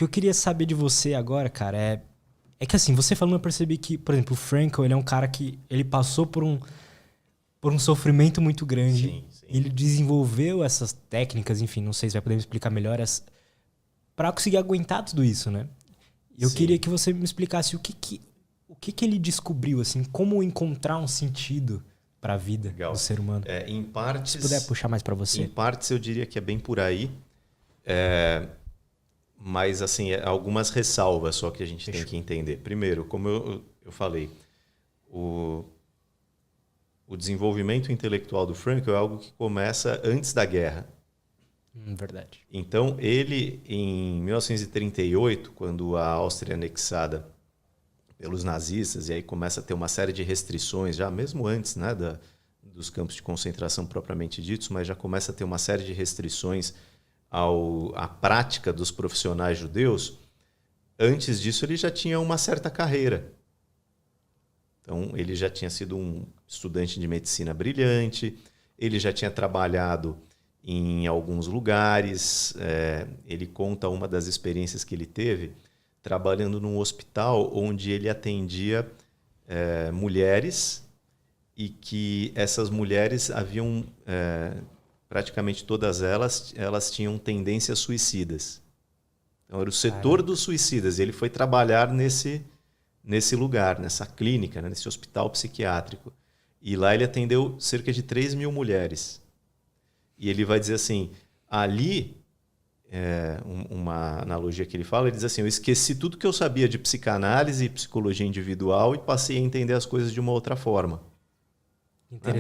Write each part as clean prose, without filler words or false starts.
que eu queria saber de você agora, cara, é que assim, você falando, eu percebi que, por exemplo, o Frankl, ele é um cara que ele passou por um sofrimento muito grande. Sim, sim. Ele desenvolveu essas técnicas, enfim, não sei se vai poder me explicar melhor, para conseguir aguentar tudo isso, né? Eu Sim. queria que você me explicasse o que ele descobriu, assim, como encontrar um sentido para a vida Legal. do ser humano. Em partes, Se puder puxar mais para você. Em partes eu diria que é bem por aí. Mas, assim, algumas ressalvas só que a gente tem que entender. Primeiro, como eu falei, o desenvolvimento intelectual do Frankl é algo que começa antes da guerra. Verdade. Então, ele, em 1938, quando a Áustria é anexada pelos nazistas, e aí começa a ter uma série de restrições, já mesmo antes, né, dos campos de concentração propriamente ditos, mas já começa a ter uma série de restrições à prática dos profissionais judeus. Antes disso, ele já tinha uma certa carreira. Então, ele já tinha sido um estudante de medicina brilhante, ele já tinha trabalhado em alguns lugares. Ele conta uma das experiências que ele teve trabalhando num hospital onde ele atendia mulheres e que essas mulheres haviam, praticamente todas elas tinham tendências suicidas. Então, era o setor dos suicidas. Ele foi trabalhar nesse lugar, nessa clínica, né, nesse hospital psiquiátrico. E lá ele atendeu cerca de 3.000 mulheres. E ele vai dizer assim, ali, uma analogia que ele fala, ele diz assim, eu esqueci tudo que eu sabia de psicanálise e psicologia individual e passei a entender as coisas de uma outra forma.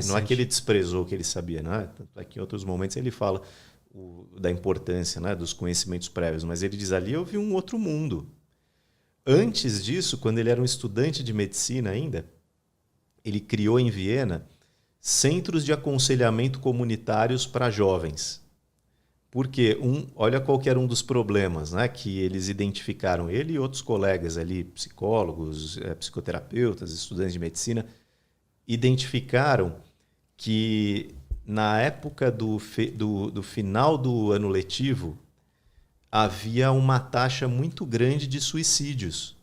Não é que ele desprezou o que ele sabia, não é? Tanto é que em outros momentos ele fala da importância, né, dos conhecimentos prévios, mas ele diz, ali eu vi um outro mundo. Antes disso, quando ele era um estudante de medicina ainda, ele criou em Viena centros de aconselhamento comunitários para jovens. Porque, olha qual que era um dos problemas, né, que eles identificaram, ele e outros colegas ali, psicólogos, psicoterapeutas, estudantes de medicina, identificaram que na época do final do ano letivo havia uma taxa muito grande de suicídios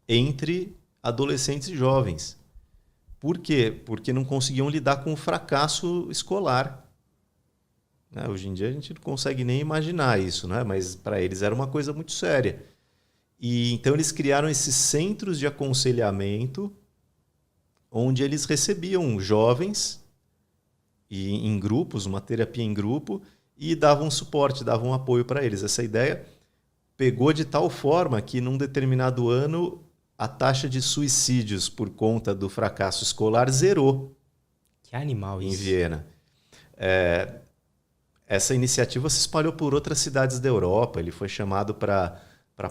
entre adolescentes e jovens. Por quê? Porque não conseguiam lidar com o fracasso escolar. Hoje em dia a gente não consegue nem imaginar isso, né? Mas para eles era uma coisa muito séria. E então eles criaram esses centros de aconselhamento onde eles recebiam jovens em grupos, uma terapia em grupo, e davam suporte, davam apoio para eles. Essa ideia pegou de tal forma que, num determinado ano, a taxa de suicídios por conta do fracasso escolar zerou. Que animal isso. Em Viena. Essa iniciativa se espalhou por outras cidades da Europa. Ele foi chamado para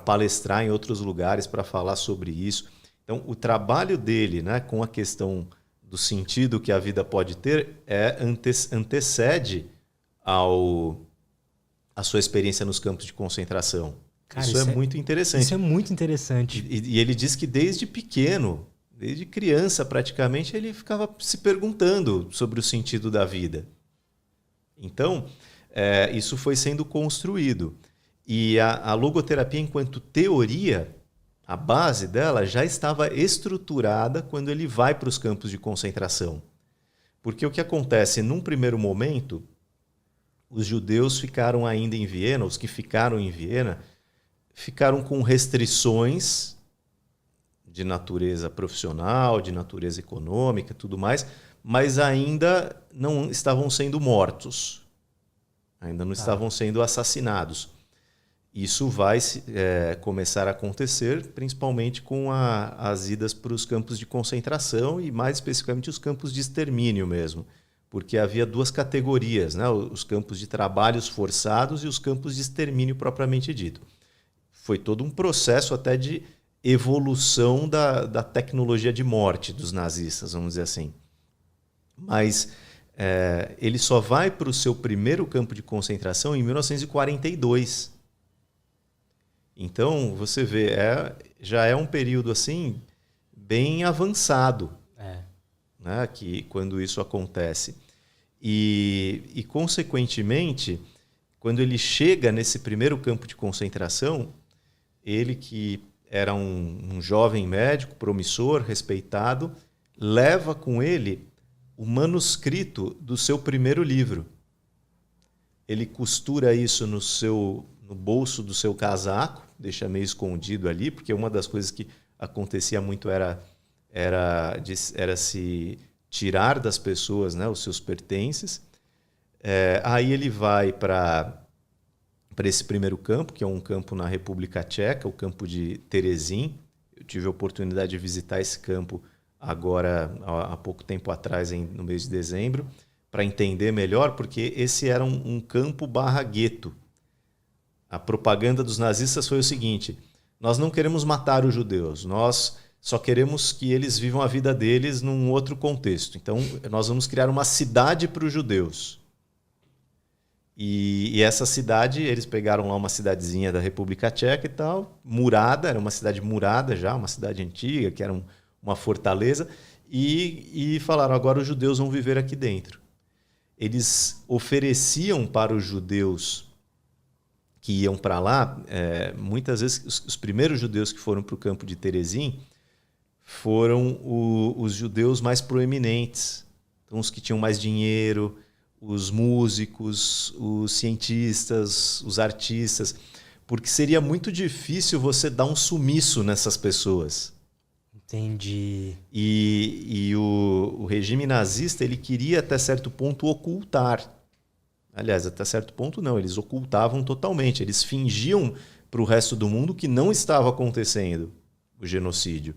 palestrar em outros lugares para falar sobre isso. Então, o trabalho dele, né, com a questão do sentido que a vida pode ter antecede a sua experiência nos campos de concentração. Cara, isso é muito interessante. Isso é muito interessante. E ele diz que desde pequeno, desde criança praticamente, ele ficava se perguntando sobre o sentido da vida. Então, isso foi sendo construído. E a logoterapia, enquanto teoria, a base dela já estava estruturada quando ele vai para os campos de concentração. Porque o que acontece, num primeiro momento, os judeus ficaram ainda em Viena, os que ficaram em Viena, ficaram com restrições de natureza profissional, de natureza econômica, tudo mais, mas ainda não estavam sendo mortos, ainda não estavam sendo assassinados. Isso vai começar a acontecer principalmente com as idas para os campos de concentração e mais especificamente os campos de extermínio mesmo, porque havia duas categorias, né? Os campos de trabalhos forçados e os campos de extermínio propriamente dito. Foi todo um processo até de evolução da tecnologia de morte dos nazistas, vamos dizer assim. Mas ele só vai para o seu primeiro campo de concentração em 1942. Então, você vê, já é um período assim bem avançado, né, que, quando isso acontece. E, consequentemente, quando ele chega nesse primeiro campo de concentração, ele que era um jovem médico, promissor, respeitado, leva com ele o manuscrito do seu primeiro livro. Ele costura isso no bolso do seu casaco, deixa meio escondido ali, porque uma das coisas que acontecia muito era se tirar das pessoas, né, os seus pertences. Aí ele vai para esse primeiro campo, que é um campo na República Tcheca, o campo de Terezín. Eu tive a oportunidade de visitar esse campo agora, há pouco tempo atrás, no mês de dezembro, para entender melhor, porque esse era um campo barra gueto. A propaganda dos nazistas foi o seguinte: nós não queremos matar os judeus, nós só queremos que eles vivam a vida deles num outro contexto. Então, nós vamos criar uma cidade para os judeus. E essa cidade, eles pegaram lá uma cidadezinha da República Tcheca e tal, murada, era uma cidade murada já, uma cidade antiga, que era uma fortaleza, e falaram: agora os judeus vão viver aqui dentro. Eles ofereciam para os judeus que iam para lá, muitas vezes os primeiros judeus que foram para o campo de Terezín foram os judeus mais proeminentes, então os que tinham mais dinheiro, os músicos, os cientistas, os artistas, porque seria muito difícil você dar um sumiço nessas pessoas. Entendi. E o regime nazista, ele queria até certo ponto ocultar. Aliás, até certo ponto não, eles ocultavam totalmente. Eles fingiam para o resto do mundo que não estava acontecendo o genocídio.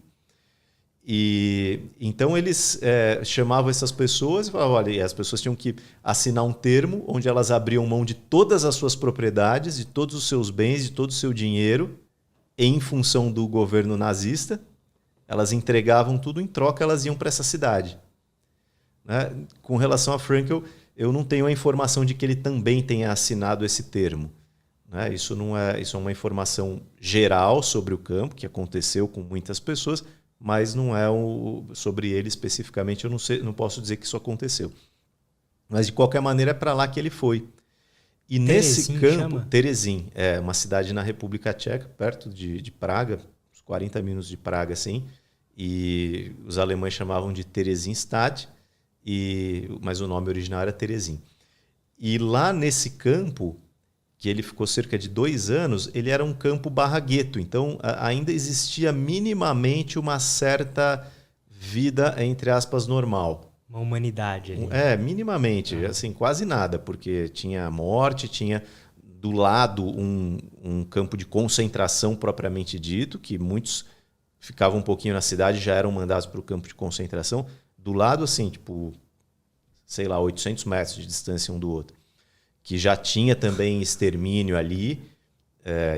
E então eles chamavam essas pessoas e falavam: olha, e as pessoas tinham que assinar um termo onde elas abriam mão de todas as suas propriedades, de todos os seus bens, de todo o seu dinheiro, em função do governo nazista. Elas entregavam tudo, em troca elas iam para essa cidade. Né? Com relação a Frankl, eu não tenho a informação de que ele também tenha assinado esse termo. Né? Isso é uma informação geral sobre o campo, que aconteceu com muitas pessoas, mas não é sobre ele especificamente. Eu não posso dizer que isso aconteceu. Mas, de qualquer maneira, é para lá que ele foi. E nesse campo, Terezín, é uma cidade na República Tcheca, perto de Praga, uns 40 minutos de Praga, assim, e os alemães chamavam de Theresienstadt, mas o nome original era Terezín. E lá nesse campo, que ele ficou cerca de 2 anos, ele era um campo barra gueto, então ainda existia minimamente uma certa vida, entre aspas, normal. Uma humanidade ali. Minimamente, assim, quase nada, porque tinha morte, tinha do lado um campo de concentração propriamente dito, que muitos ficavam um pouquinho na cidade, já eram mandados para o campo de concentração, do lado, assim, tipo, sei lá, 800 metros de distância um do outro, que já tinha também extermínio ali,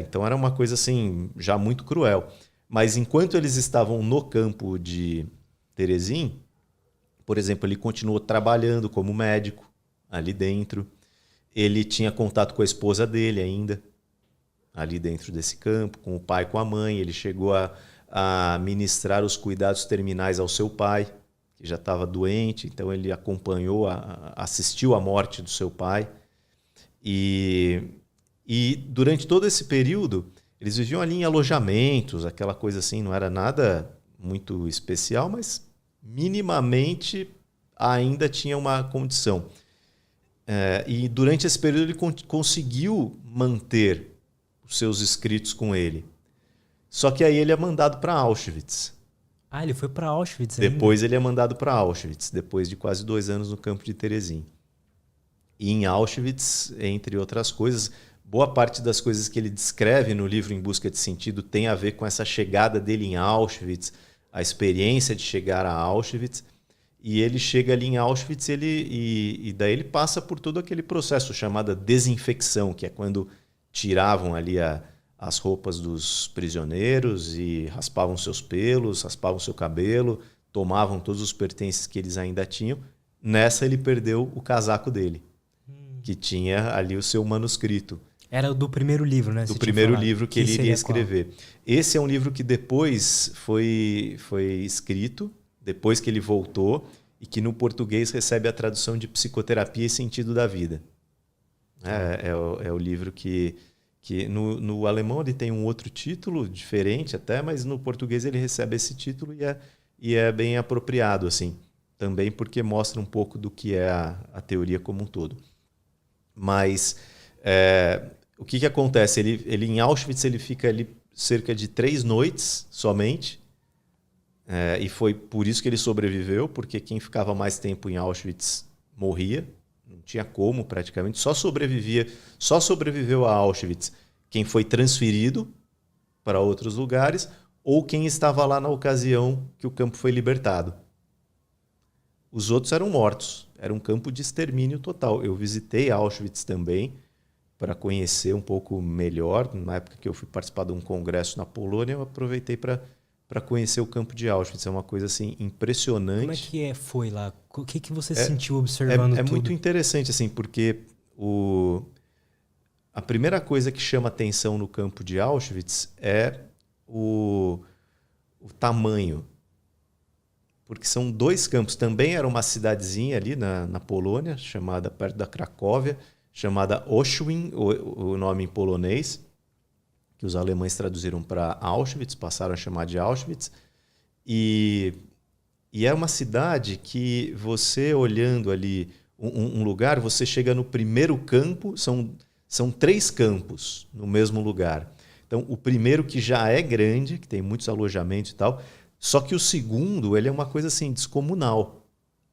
então era uma coisa, assim, já muito cruel. Mas enquanto eles estavam no campo de Terezín, por exemplo, ele continuou trabalhando como médico ali dentro. Ele tinha contato com a esposa dele ainda, ali dentro desse campo, com o pai e com a mãe. Ele chegou a ministrar os cuidados terminais ao seu pai, que já estava doente. Então ele acompanhou, assistiu à morte do seu pai. E durante todo esse período, eles viviam ali em alojamentos, aquela coisa assim, não era nada muito especial, mas minimamente ainda tinha uma condição. E durante esse período ele conseguiu manter os seus escritos com ele. Só que aí ele é mandado para Auschwitz. Ah, ele foi para Auschwitz ainda? Depois ele é mandado para Auschwitz, depois de quase 2 anos no campo de Terezín. E em Auschwitz, entre outras coisas, boa parte das coisas que ele descreve no livro Em Busca de Sentido tem a ver com essa chegada dele em Auschwitz, a experiência de chegar a Auschwitz. E ele chega ali em Auschwitz e daí ele passa por todo aquele processo chamado desinfecção, que é quando tiravam ali as roupas dos prisioneiros e raspavam seus pelos, raspavam seu cabelo, tomavam todos os pertences que eles ainda tinham. Nessa ele perdeu o casaco dele, que tinha ali o seu manuscrito. Era do primeiro livro, né? Do primeiro livro que ele iria escrever. Qual? Esse é um livro que depois foi escrito, depois que ele voltou, e que no português recebe a tradução de Psicoterapia e Sentido da Vida. É o livro que Que no alemão ele tem um outro título, diferente até, mas no português ele recebe esse título e é bem apropriado, assim. Também porque mostra um pouco do que é a teoria como um todo. Mas o que acontece? Ele em Auschwitz ele fica ali cerca de 3 noites somente, e foi por isso que ele sobreviveu, porque quem ficava mais tempo em Auschwitz morria. Não tinha como, praticamente. Só sobreviveu a Auschwitz quem foi transferido para outros lugares ou quem estava lá na ocasião que o campo foi libertado. Os outros eram mortos. Era um campo de extermínio total. Eu visitei Auschwitz também para conhecer um pouco melhor. Na época que eu fui participar de um congresso na Polônia, eu aproveitei para conhecer o campo de Auschwitz. É uma coisa assim impressionante. Como é que foi lá? O que você sentiu observando tudo? É muito interessante, assim, porque a primeira coisa que chama atenção no campo de Auschwitz é o tamanho. Porque são 2 campos. Também era uma cidadezinha ali na Polônia, chamada perto da Cracóvia, chamada Auschwitz, o nome em polonês, que os alemães traduziram para Auschwitz, passaram a chamar de Auschwitz. E é uma cidade que você olhando ali um lugar, você chega no primeiro campo, são 3 campos no mesmo lugar. Então, o primeiro que já é grande, que tem muitos alojamentos e tal, só que o segundo, ele é uma coisa assim, descomunal.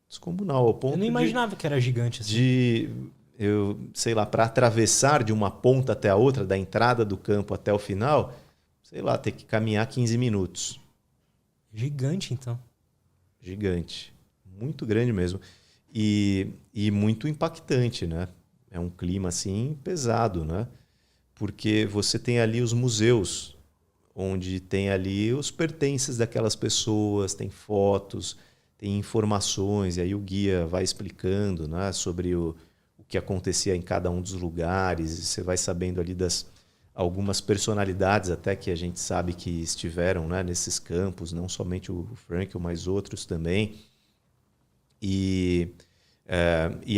Descomunal, ao ponto eu não imaginava que era gigante assim. Sei lá, para atravessar de uma ponta até a outra, da entrada do campo até o final, sei lá, ter que caminhar 15 minutos. Gigante, então. Gigante. Muito grande mesmo. E muito impactante, né? É um clima assim pesado, né? Porque você tem ali os museus, onde tem ali os pertences daquelas pessoas, tem fotos, tem informações, e aí o guia vai explicando, né, sobre o que acontecia em cada um dos lugares, e você vai sabendo ali algumas personalidades até que a gente sabe que estiveram, né, nesses campos, não somente o Frankl, mas outros também. E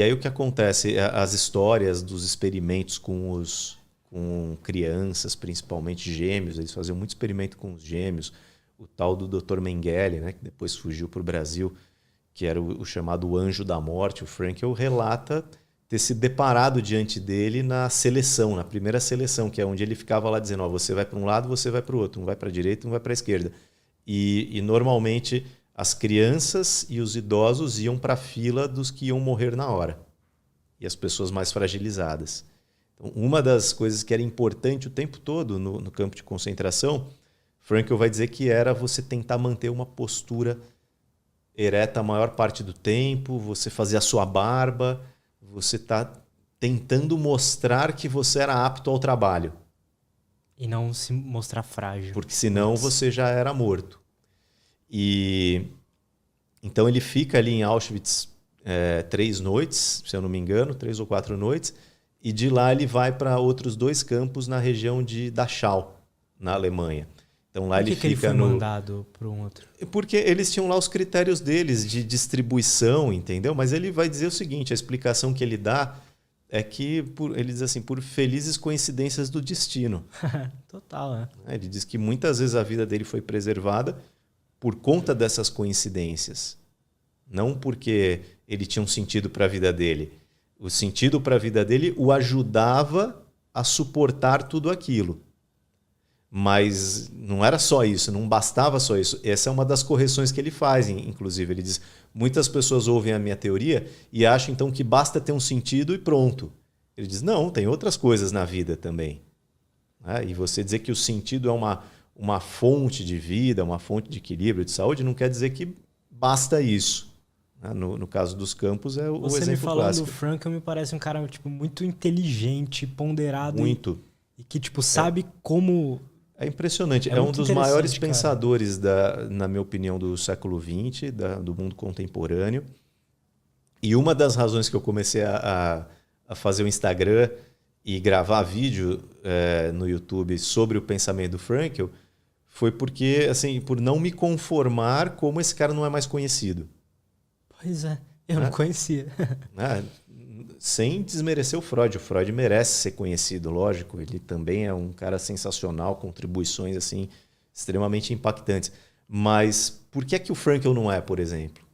aí o que acontece? As histórias dos experimentos com crianças, principalmente gêmeos, eles faziam muito experimento com os gêmeos. O tal do Dr. Mengele, né, que depois fugiu para o Brasil, que era o chamado Anjo da Morte, o Frankl relata ter se deparado diante dele na primeira seleção, que é onde ele ficava lá dizendo, você vai para um lado, você vai para o outro, um vai para a direita, um vai para a esquerda. E normalmente as crianças e os idosos iam para a fila dos que iam morrer na hora, e as pessoas mais fragilizadas. Então, uma das coisas que era importante o tempo todo no campo de concentração, Frankl vai dizer que era você tentar manter uma postura ereta a maior parte do tempo, você fazer a sua barba, você está tentando mostrar que você era apto ao trabalho. E não se mostrar frágil. Porque senão você já era morto. E então ele fica ali em Auschwitz 3 noites, se eu não me engano, 3 ou 4 noites, e de lá ele vai para outros 2 campos na região de Dachau, na Alemanha. Então lá Por que ele foi mandado para um outro? Porque eles tinham lá os critérios deles de distribuição, entendeu? Mas ele vai dizer o seguinte, a explicação que ele dá é que, ele diz assim, por felizes coincidências do destino. Total, né? Ele diz que muitas vezes a vida dele foi preservada por conta dessas coincidências. Não porque ele tinha um sentido para a vida dele. O sentido para a vida dele o ajudava a suportar tudo aquilo. Mas não era só isso, não bastava só isso. Essa é uma das correções que ele faz, inclusive. Ele diz, muitas pessoas ouvem a minha teoria e acham então que basta ter um sentido e pronto. Ele diz, não, tem outras coisas na vida também. E você dizer que o sentido é uma fonte de vida, uma fonte de equilíbrio, de saúde, não quer dizer que basta isso. No caso dos campos, é o exemplo clássico. Você me falando do Frankl me parece um cara muito inteligente, ponderado. Muito. E que sabe como... É impressionante. É um dos maiores pensadores, na minha opinião, do século XX, do mundo contemporâneo. E uma das razões que eu comecei a fazer o Instagram e gravar vídeo no YouTube sobre o pensamento do Frankl foi porque, assim, por não me conformar como esse cara não é mais conhecido. Pois é, eu não conhecia. sem desmerecer o Freud merece ser conhecido, lógico. Ele também é um cara sensacional, contribuições assim extremamente impactantes. Mas por que é que o Frankl não é, por exemplo?